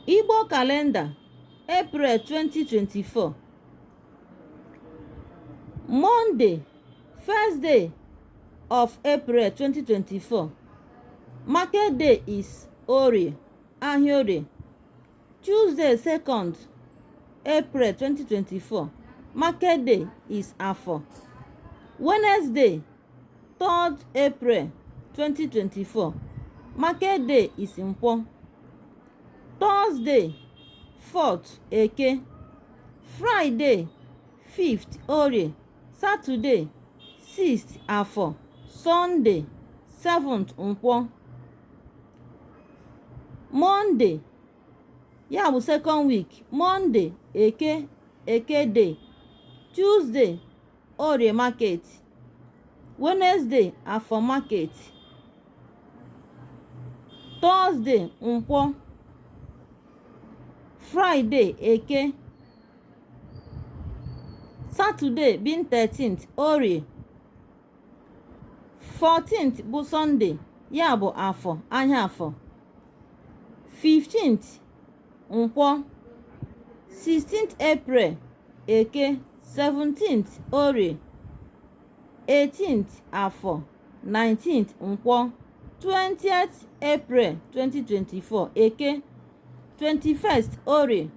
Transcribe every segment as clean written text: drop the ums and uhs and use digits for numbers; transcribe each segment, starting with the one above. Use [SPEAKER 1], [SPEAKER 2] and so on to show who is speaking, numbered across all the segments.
[SPEAKER 1] Igbo calendar, April 2024. Monday, first day of April 2024. Market day is Orie, Ahiorie. Tuesday, 2nd April 2024. Market day is Afo. Wednesday, 3rd April 2024. Market day is Nkwo. Thursday, 4th Eke. Friday, 5th Orie. Saturday, 6th Afo. Sunday, 7th Nkwo. Monday, ya bụ second week. Monday, Eke day. Tuesday, Orie market. Wednesday, Afo market. Thursday, Nkwo. Friday, Eke. Saturday being 13th Orie. 14th bụ Sunday, ya bụ Afọ, ahịa Afọ. 15th Nkwo. 16th April Eke. 17th Orie. 18th Afọ. 19th Nkwo. 20th April 2024 Eke. 21st Orie.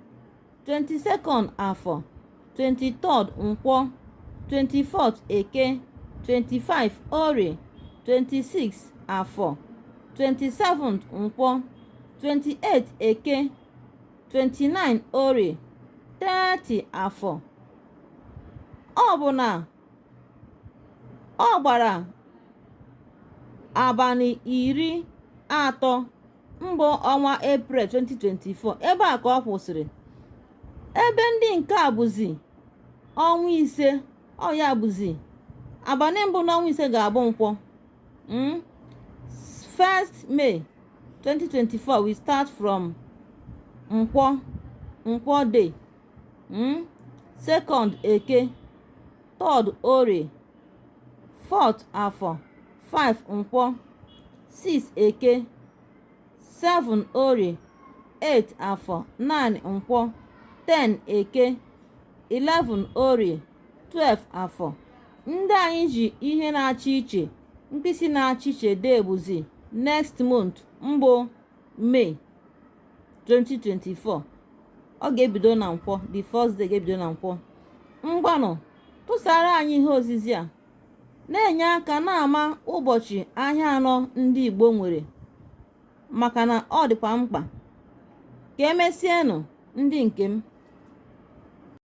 [SPEAKER 1] 22nd Afọ. 23rd Nkwo. 24th Eke. 25th Orie. 26th Afọ. 27th Nkwo. 28th Eke. 29th Orie. 30th Afọ. Ọ bụ na ọ gbara abalị 13 mbụ ọnwa April 2024, ebe a ka ọ kwụsịrị. Ebe ndị nke a bụzi ọnwa ise, ọ ya bụzi abalị mbụ n'ọnwa ise ga-abụ Nkwọ. 1st May 2024 we start from Nkwọ day. 2nd Eke. 3rd Orie. 4th Afọ. 5 Nkwọ. 6 Eke. 7 Orie. 8 Afọ. 9 Nkwọ. 10 Eke. 11 Orie. 12 Afọ. Ndị anyị ji ihe na-acha iche, mkpịsị na-acha iche dee bụzi next month mbụ May 2024. Ọ ga-ebido na Nkwọ. The first day ga-ebido na Nkwọ. Ngwanụ tụsara anyị ihe ozizi a, na-enye aka na-ama ụbọchị ahịa anọ ndị Igbo nwere, maka na ọ dịkwa mkpa. Ka emesienụ ndị nke m.